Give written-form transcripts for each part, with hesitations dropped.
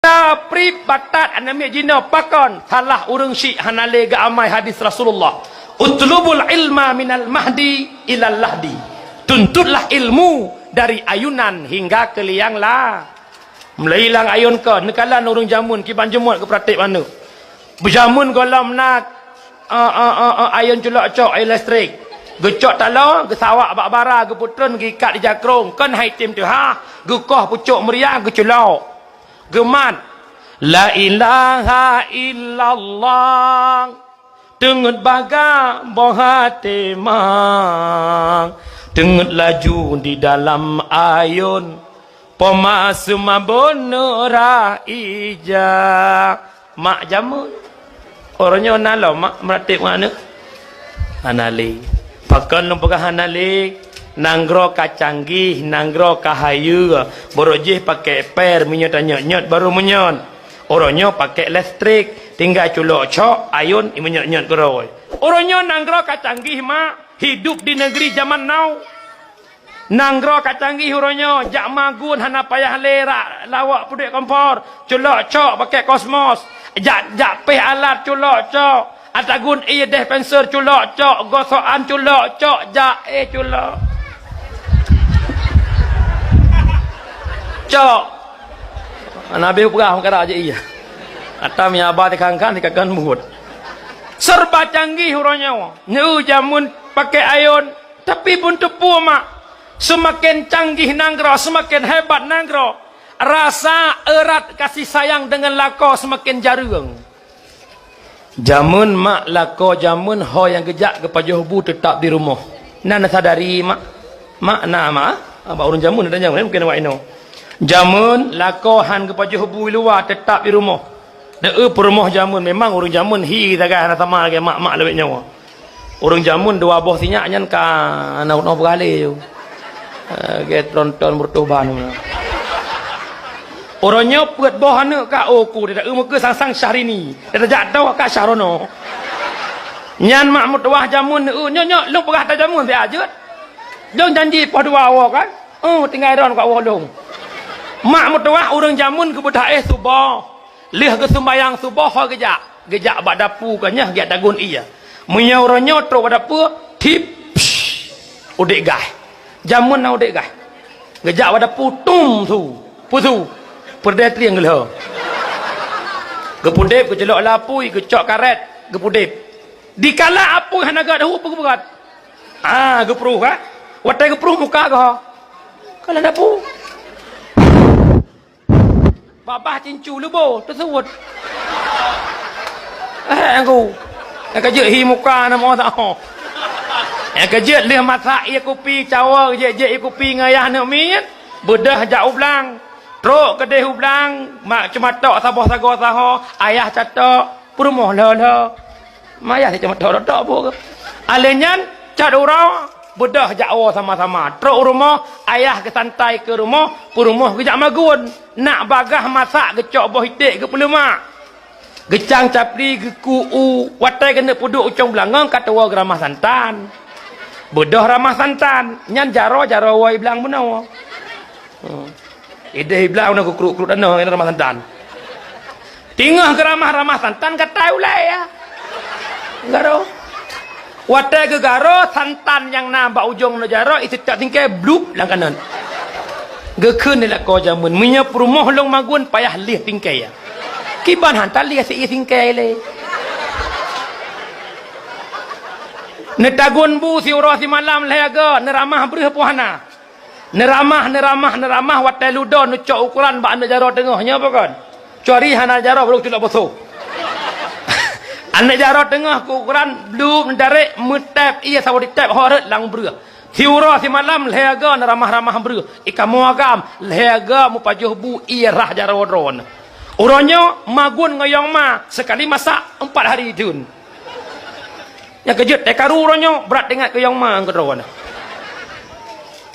Pri batat anamia jina pakon salah urang syik hanale ga amai hadis Rasulullah. Utlubul ilma minal mahdi ilal lahdi. Tuntutlah ilmu dari ayunan hingga ke liang lah. Melailang ayun ke nekalan urang jamun kiban jemut ke pratik mana. Berjamun golam nak ayun culak cok air listrik. Gecok talo ge sawak bak bara ge putren ge ikat di jakrong kan hai tim tu ha ge koh pucuk meriah ge culak. Gemat la ilaha illallah dengut baga bohate mang dengut laju di dalam ayun pemasuma bonora ija mak jamun orangnya nalo mak meratik mana hanali pakan lumpah hanali nanggro ka canggih, nanggro ka hayu, borojih pakai per minyak nyot baru menyon. Orangnya pakai listrik, tinggal culok cok, ayun minyak geroi. Orangnya nanggro ka canggih mak, hidup di negeri zaman now. Nanggro ka canggih orangnya, jak magun hana payah lerak, lawak pudek kompor, culok cok pakai kosmos, jak peh alat culok cok. Atagun iya dispenser culok cok, gosokan culok cok, jak culok. Cok Nabi perah kata aja iya atam ya abad kangkan dikatakan muhud serba canggih orangnya nyu jamun pakai ayun tapi pun tepu mak semakin canggih nanggro semakin hebat nanggro rasa erat kasih sayang dengan lako semakin jarang jamun mak lako jamun ho yang gejak ke pajohbu tetap di rumah nana sadari mak nama abang urun jamun ada jamun mungkin awak ino jamun lakohan kepada hubu luar tetap di rumah. Deu rumah jamun memang urang jamun hi tagai ana sama lagi mak lewat nyawa. Urang jamun dua boh sinyak nyan ka anak bergali tu. Get tonton bertuban mana. Orangnya peut boh anu ka oku dak muka sang Syahrini. Dak jatuh ka Syarono. Nyan mak mutwah jamun nyok lu perah ta jamun be ajut. Jong janji pada awak kan. Tinggal ron kat wolong. Mak mutawah orang jamun ke budak subuh. Lih ke sembayang subuh ho gejak. Gejak bak dapu kanya giat dagun iya. Munya orang nyotro bak dapu tip udik gah. Jamun na udik gah. Gejak bak dapu tum tu. Putu. Perdai triang gelah. Gepudep ke jelok lapui ke cok karet gepudep. Dikala apui hanaga dahu berat. Gepruh ka. Watai gepruh muka ka. Kalau dapu babah cincu lubo tersebut aku kerja hi muka nama tak kerja leh masak ia kopi cawa je kopi ngayah nak minyak bedah jauh belang truk kedai belang mak cuma tok sabah sago saho ayah catok perumoh lah mayah cuma tok apa alenyan cat urau bedah jauh sama-sama truk rumah ayah ke santai ke rumah perumah kejak magun nak bagah masak gecok boh hitik ke pelemak gecang capri ke kuu watai kena puduk ucong belangang kata wa ramah santan bedah ramah santan nyan jaro wai belang benawa ide belang nak kruk-kruk dana ramah santan tingah ke ramah santan kata ulai ya garo watai ke garo santan yang nambah ujung najaro itu tak tingkai bluk lang kanan gekun ni lah kau jamun minyak perumah long magun payah lih tingkai ya kiban hantar lih si tingkai le netagun bu si urah si malam lehaga neramah berih puhana neramah watai ludo nucok ukuran bak najaro tengahnya apa kan cari hana jaro belum tidak bosoh anak jarot tengah ku ukuran belum mendarik metap ia sawo ditap horet lang berah hiura si malam lehaga ramah berah ikan muagam lehaga mu pajuh bu ia rah jarot ron orangnya magun ngoyong ma sekali masak 4 hari dun yang kejut karu orangnya berat dengan ngoyong ma ngedron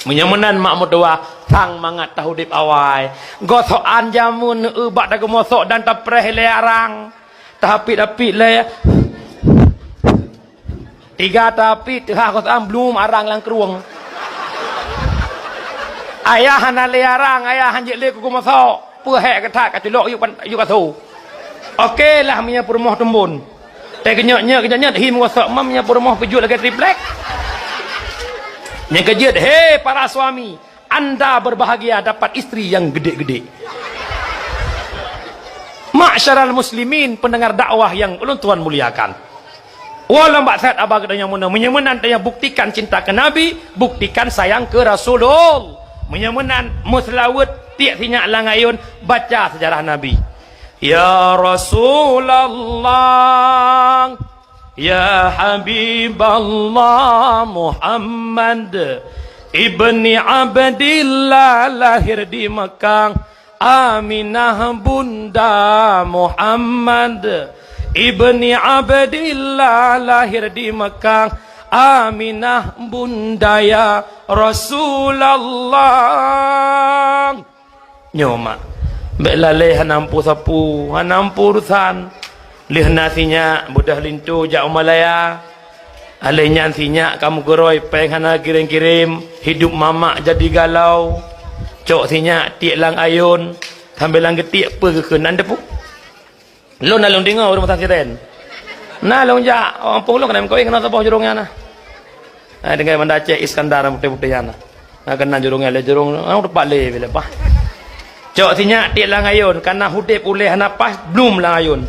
menyamanan mak mudwa sang mangat tahu dip awai gosokan jamun bak dagu mosok dan tapreh learang tapi le 3 tapi tengah kosan belum arang lang keruang ayah hana le arang ayah hanjik le ku masok hek kata kat celok yuk katu okey lah punya rumah tembun tak kenyat him wasak mam punya rumah pejut lagi triplek yang kejut hei para suami anda berbahagia dapat isteri yang gede-gede. Ma'syaral muslimin pendengar dakwah yang ulun tuan muliakan. Walau mbak saat abang katanya menyemenan tanya buktikan cinta ke Nabi, buktikan sayang ke Rasulullah. Menyemenan muslawat tiak sinyak langayun baca sejarah Nabi. Ya Rasulullah, ya Habiballah Muhammad Ibni Abdillah lahir di Mekah. Aminah bunda Muhammad Ibni Abdillah lahir di Mekah. Aminah bunda ya Rasulullah. Nyoma bela leh hanampu sapu hanampu urusan leh nasinya budah lintu jak Malaya alenya sinya kamu geroi peng hana kirim-kirim hidup mamak jadi galau cok sinya tiak lang ayun sambil lang getik apa ke anda pun lo nalong dengar rumah tasiren nalong jak orang pun lo kena kau kena sabah jurungnya nah dengan mendace Iskandar putih-putih nah kena jurungnya le jurung udah balik bila apa cok sinya tiak lang ayun karena hudip uleh napas belum lang ayun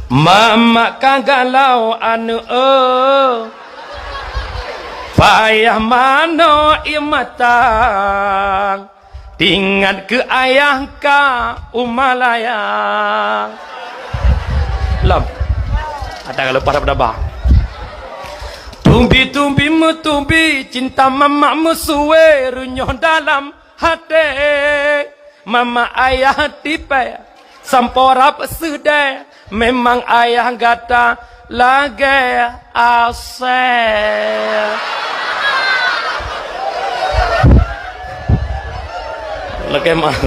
mama kagalau anu payah mano imatang tinggal ke ayah ka umalaya lam ada kalau pada bah tumbi mutumbi cinta mama musuwe runyoh dalam hati mama ayah tipe sampora pesude memang ayah gata lagi asal lagi mana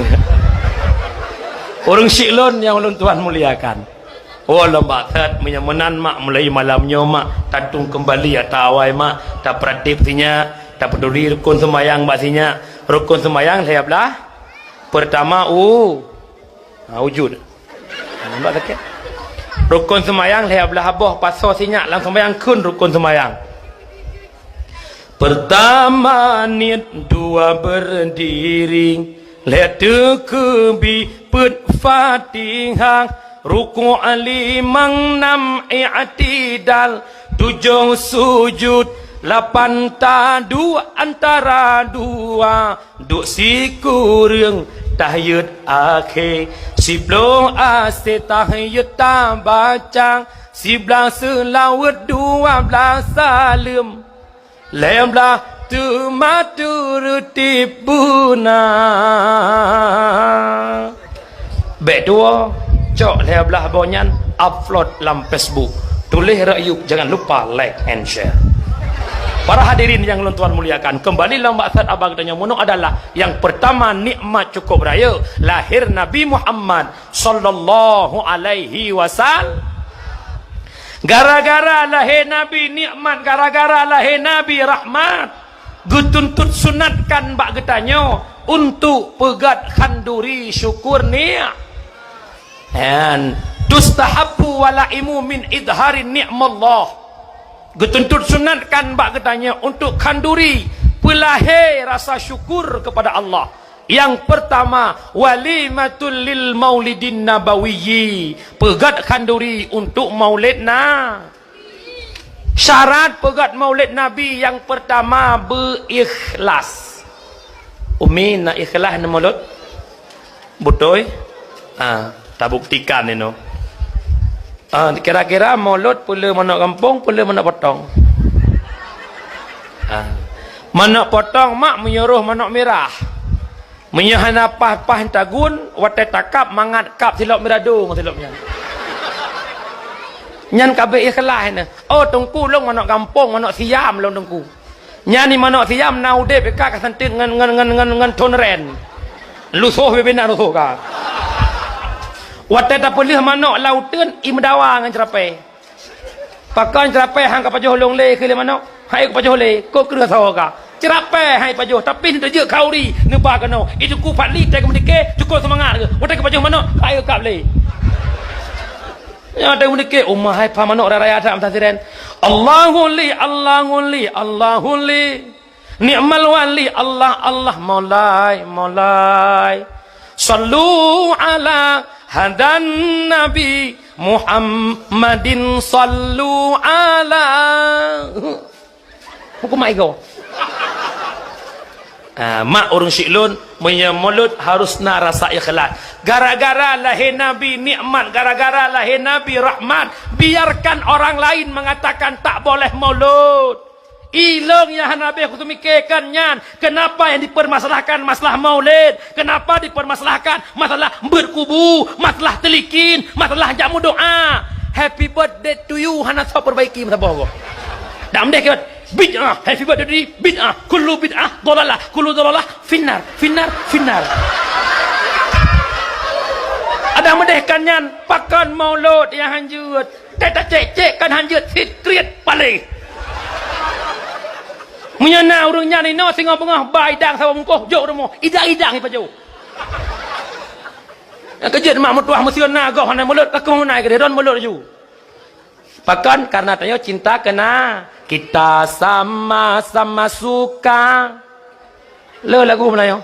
orang syiklon yang ulun Tuhan muliakan walau bakat menyemenan mak mulai malamnya mak tatung kembali atau awai mak tak pradipsinya tak peduli rukun semayang baksinya rukun semayang saya belah pertama wujud nampak tak rukun semayang lihat belah abah pasal sinyak langsung sembayang kun rukun semayang pertama niat dua berdiri lihat kebi put fatihah ruku alimang enam i'tidal tujuh sujud lapan tadu antara dua duk sikurung tahiyat akhir Siblo ase tahiyat baca Siblang selawat 12 salim Lemblah tumatur tibuna Bek dua Cok lemblah bonyan upload dalam Facebook Tulis rakyuk jangan lupa like and share. Para hadirin yang Tuhan muliakan, kembali dalam maksud abang tanya munuk adalah yang pertama nikmat cukup raya lahir Nabi Muhammad sallallahu alaihi wasallam. Gara-gara lahir Nabi nikmat, gara-gara lahir Nabi rahmat. Gutuntut sunatkan bak getanyo untuk pegat khanduri syukur ni'mat. And tustahabbu walaimu min idharin ni'mallah. Getuntut sunatkan bak ketanya untuk kanduri pelahir rasa syukur kepada Allah. Yang pertama walimatul lil maulidin nabawiyyi, pegat kanduri untuk maulid syarat pegat maulid Nabi yang pertama berikhlas. Umi nak ikhlas nak maulid betul tak buktikan ini. Kira-kira maulud pula mana kampung pula mana potong. Mana potong mak menyuruh mana merah. Menyahana pah tagun wate takap mangat kap silap miradung silapnya. Nyan kabeh ikhlas ni. Oh tungku long mana kampung mana siam long tungku. Nyani mana siam naude peka kasantin ngan tonren. Lusuh bebena lusuh ka. Wate tak boleh manok lautan imdawa ngan cerapai. Pakan cerapai hang ka pajoh long le ke le manok. Hai ka pajoh le ko kena sawa ka. Cerapai hai pajuh tapi ni je kauri nemba kano itu ku patli tak mendike cukup semangat ke watai ke pajuh mana ayo kap le ya tak mendike ummah hai pa manok raya tak tafsiran Allahu li ni'mal wali Allah maulai sallu ala hadan nabi Muhammadin sallu ala hukum aiko mak orang syiklun punya mulut harus nak rasa ikhlas gara-gara lahir Nabi nikmat gara-gara lahir Nabi rahmat biarkan orang lain mengatakan tak boleh maulud ilong ya Nabi aku tu mikirkan nyan kenapa yang dipermasalahkan masalah maulid kenapa dipermasalahkan masalah berkubu masalah telikin masalah jamu doa happy birthday to you hana tak perbaiki masa bawa dah mendek ke bid'ah happy birthday bid'ah kullu bid'ah dalalah kullu dalalah finnar ada mendehkannya pakan maulud yang hanjut tak cek kan hanjut sikret paling menyana urangnya ni no singa bengah baidang sawa mungkuh jok remo idang ni paju yang kejut mak mutuah mesti nagoh hana maulud aku mau naik ke don maulud ju pakan karena tanya cinta kena kita sama-sama suka le lagu Melayu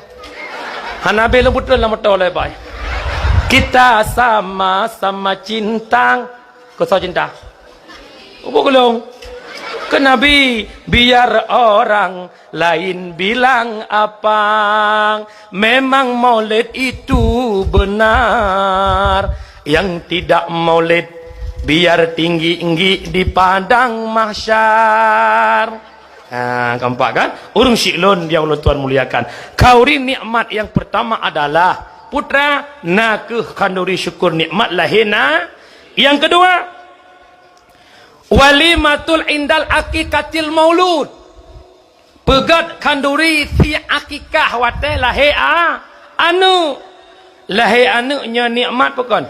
Hanabi lembut dalam motor lebai kita sama-sama cinta kau cinta apa kelong ke Nabi biar orang lain bilang apa memang maulid itu benar yang tidak maulid biar tinggi-tinggi di padang mahsyar. Keempat kan? Urung syiklun yang Allah Tuhan muliakan. Kauri nikmat yang pertama adalah putra nakeh kanduri syukur nikmat lahina. Yang kedua walimatul indal akikatil maulud. Pegat kanduri si akikah wate lahir anu. Lahir anunya nikmat bukan?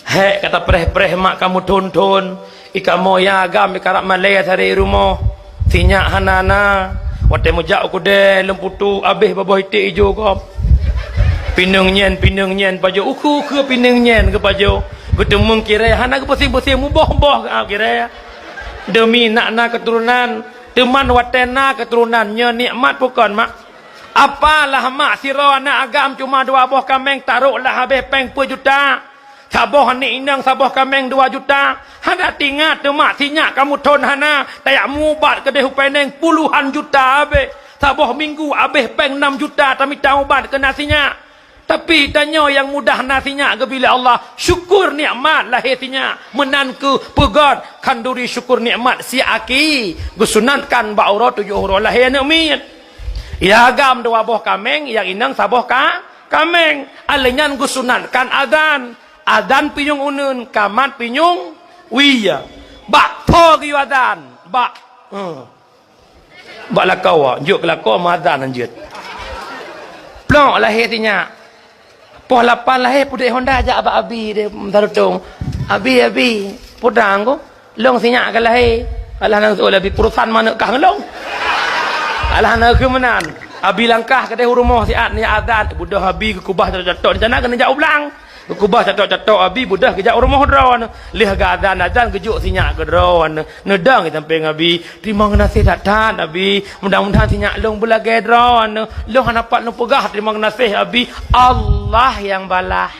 Hei kata preh-preh mak kamu tonton ika moya agam ika rak malaya dari rumah tinyak hanana wate mujak aku de lemputu abih babah itik hijau kau pinung nyen baju uku ke pinung nyen ke baju ketemu kira hana ke bersih-bersih mubah-mubah kira demi nak keturunan teman watena keturunannya nikmat bukan mak apalah mak siro anak agam cuma 2 buah kambing taruhlah habis peng per juta saboh ni inang saboh kameng 2 juta hana tingat mak sinyak kamu ton hana tayak mubat ke dehu peneng puluhan juta abe saboh minggu abeh peng 6 juta tapi taubat ke nasinya tapi tanya yang mudah nasinya ke bila Allah syukur nikmat lahir sinya menan ke pegat kanduri syukur nikmat si aki gusunatkan ba'ura 7 huruf lahir nikmat ya agam 2 buah kameng yang inang saboh kameng alenyan gusunatkan adan pinyung unun kamat pinyung wiya bak po ki adan bak lakau juk lakau madan anjut plong lahir tinya poh 8 lahir pudek Honda ajak abak abi dia tarutung abi pudang ko long sinyak ke lahir alah nang tu lebih urusan mana kah long alah nak ke menan abi langkah ke rumah siat ni adan budah abi ke kubah jatuh di sana kena jauh belang kubah catok-catok abi budah kejak rumah drawan lih ga azan kejuk sinyak ke drawan nedang sampai abi terima ngasih datang abi mudah-mudahan sinyak long belagai drawan long dapat long pegah terima ngasih abi Allah yang balah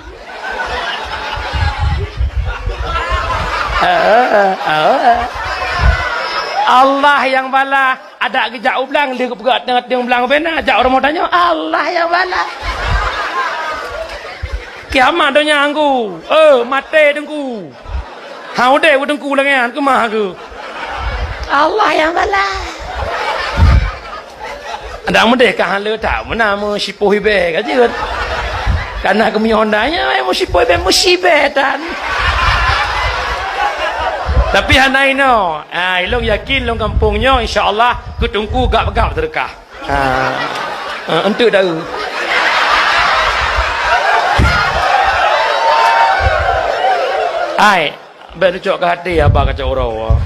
Allah yang balah ada kejak ublang lih pegat tengah belang benar jak rumah tanya Allah yang balah kiamat donya angku mate dengku hau dek dengku lengan ke mah ke Allah yang balas ada mendek kah le tak mana mu sipoh ibe kaje karena kami hondanya mu sipoh ibe musibetan tapi hanai no ilong yakin long kampungnya insyaallah ketungku gap-gap sedekah entuk dah ai ben cok ke hati apa kacau orang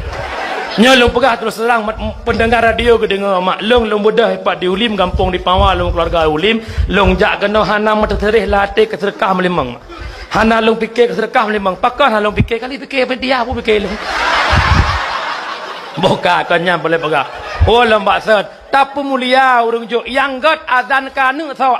Nyolong pegah terus terang pendengar radio ke dengar maklong long mudah hebat di Ulim kampung di Pawal long keluarga Ulim long jak kena hana menterih latih ke sedekah melimang hana long fikir ke sedekah melimang pakar hana long fikir kali fikir apa dia aku fikir long buka kanya boleh pegah oh lembak set tapi mulia urung jo yang god azan kanu sau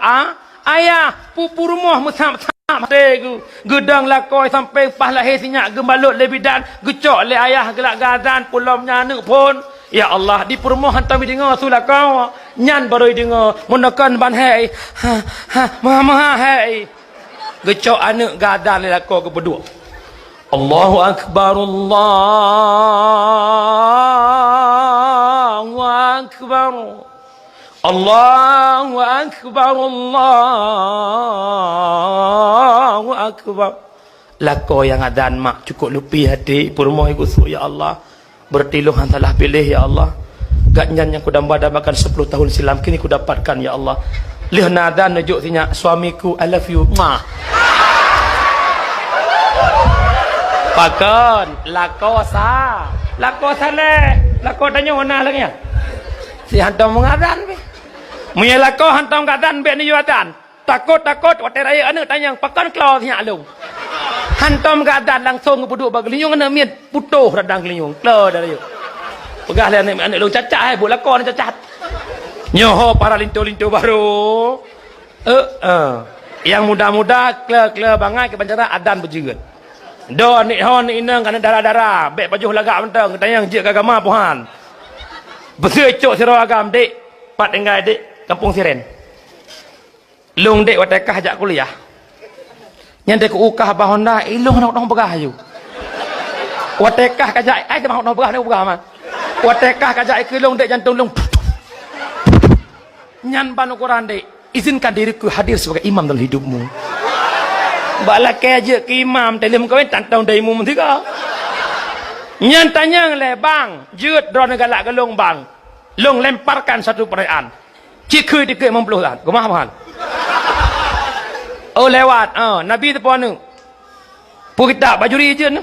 ayah pupu rumah musam Tegu gedang lakoi sampai pas lahir sinyak gembalut lebih dan gecok le ayah gelak gazan pulam nyane pun ya Allah di perumah hantam dengar sulakau nyan baru dengar menekan ban hai mama hai gecok anak gazan le lakoi ke berdua Allahu akbar Allahu akbar Allahu akbar Allahu akbar lako yang adan mak cukup lupi hati permoh gusu ya Allah bertiluh hantalah pilih ya Allah gaknyan yang ku damba-dambakan 10 tahun silam kini ku dapatkan ya Allah lih nadan nujuk sinya suamiku I love you ma pakon lako le lako tanya mana lagi ya si hantam mengadan be Mula kau hantam kadan be ni yuatan. Takut water raya anu tanya pakan klau nya lu. Hantam kadan langsung ke buduk bagi linyung ana miet putuh radang linyung. Klau dah you. Pegah le anak lu cacat hai bola kau ni cacat. Nyoho para lintu-lintu baru. Yang muda-muda kle bangai ke bancara adan berjerat. Do ni hon inang kana darah-darah. Bek pajuh lagak mentang tanya je agama puhan. Besar cok sira agam dik. Pat enggai dik Kampung Siren. Long dek watakah ajak kuliah. Yang dek ukah bah Honda, ilung nak begah ayu. Watakah kajak ai ke bah begah ni begah man. Watakah kajak ke long dek jantung long. Nyan ban ukuran dek, izinkan diriku hadir sebagai imam dalam hidupmu. Bala ke ke imam dalam kau tantang daimu mentiga. Nyan tanya le bang, jeut drone galak ke long bang. Long lemparkan satu perayaan. Cikui dikit mempuluhan. Gemah mahan. Oh lewat. Nabi tu puan ni. Kita baju rijun.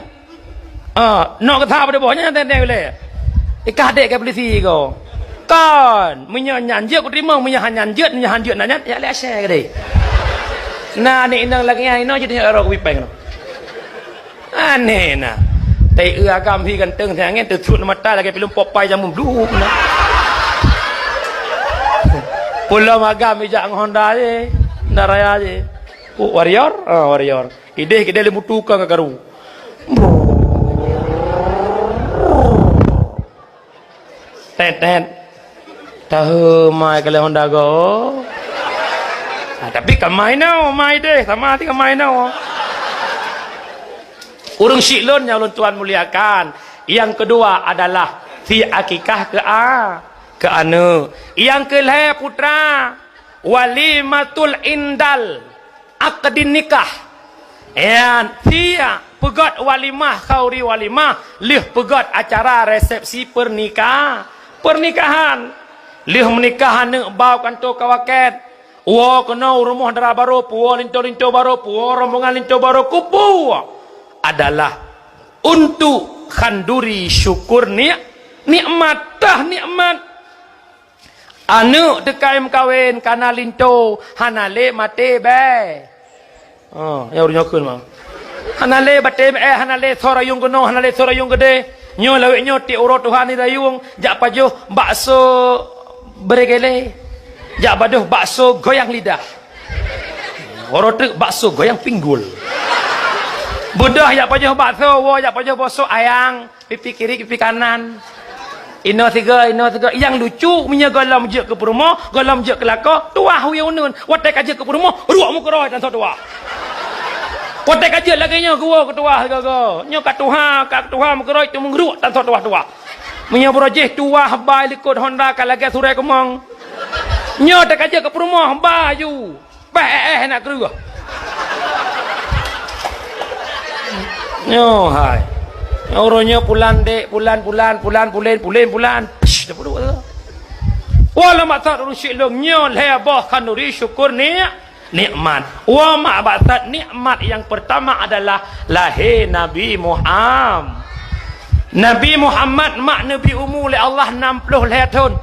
Nak kata pada bawahnya nanti boleh. Ikah dek ke polisi kau. Kan. Menyanyan je aku terima. Menyanyan je. Nanya. Ya lihat share ke dek. Nah ni inang lagi yang ini jadi orang kuping. Aneh nah. Tapi agam hi ganteng saya angin tersut mata lagi film Popeye jamu dulu. Pulau agam ijak Honda je, Daraya je. Warrior, warrior. Ide lemu tukang kagaru. Tet. Tahu mai kalau Honda go. Tapi kamai nau, mai deh sama hati kamai nau. Urung syiklon yang tuan muliakan. Yang kedua adalah fi akikah ke anu. Yang kelih putra walimatul indal akdin nikah. Yan dia pegat walimah khauri walimah lih pegat acara resepsi pernikahan lih menikahan neng bau kanto kawaket wo kena rumah dara baru puo linto baru puo rombongan linto baru kupu adalah untuk khanduri syukur nikmat anu dekaim kawin kana linto hanale mate be ya udah nyokun mah hanale bate hanale sorayung kono hanale sorayung gede nyo lawe nyo ti uro Tuhan ni dayung jak pajuh bakso beregele jak pajuh bakso goyang lidah uro tu bakso goyang pinggul budah jak pajuh bakso wo jak pajuh bakso ayang pipi kiri pipi kanan Ino tiga yang lucu punya galam je ke perumo galam je ke lako tuah hu yunun watek aja ke perumo ruak mu keroi dan tua watek aja lagi nya gua ke tuah gaga nya kat tuha mu keroi tu mengruak dan tua punya projek tuah bai likut Honda kalage surai kemang nya tek aja ke perumo baju nak keruah nyo hai orangnya pulan dek pulan dah bodoh tu wala matat rusyid long nyol hebah kanuri syukur nikmat wa ma batat nikmat yang pertama adalah lahir Nabi Muhammad Nabi Muhammad mak Nabi umur oleh Allah 60 tahun.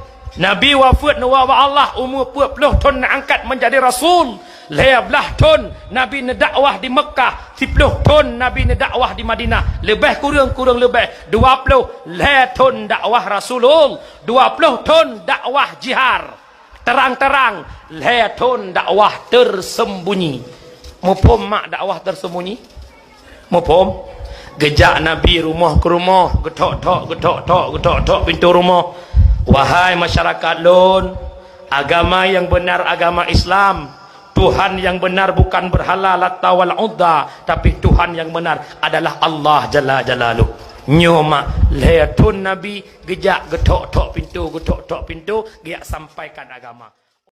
Nabi wafat wa Allah umur 40 tahun nak angkat menjadi Rasul. 11 tahun Nabi dakwah di Mekah, 10 tahun Nabi dakwah di Madinah, lebih kurang lebih 20 tahun dakwah Rasulul, 20 tahun dakwah jihar terang-terang, 11 tahun dakwah tersembunyi. Mufhum mak dakwah tersembunyi? Mufhum? Gejak Nabi rumah ke rumah, getok pintu rumah. Wahai masyarakat lun, agama yang benar agama Islam. Tuhan yang benar bukan berhala Lata wal Uzza, tapi Tuhan yang benar adalah Allah Jalla Jalaluh. Nyoma lehatun Nabi gejak getok pintu, getok pintu, dia sampaikan agama.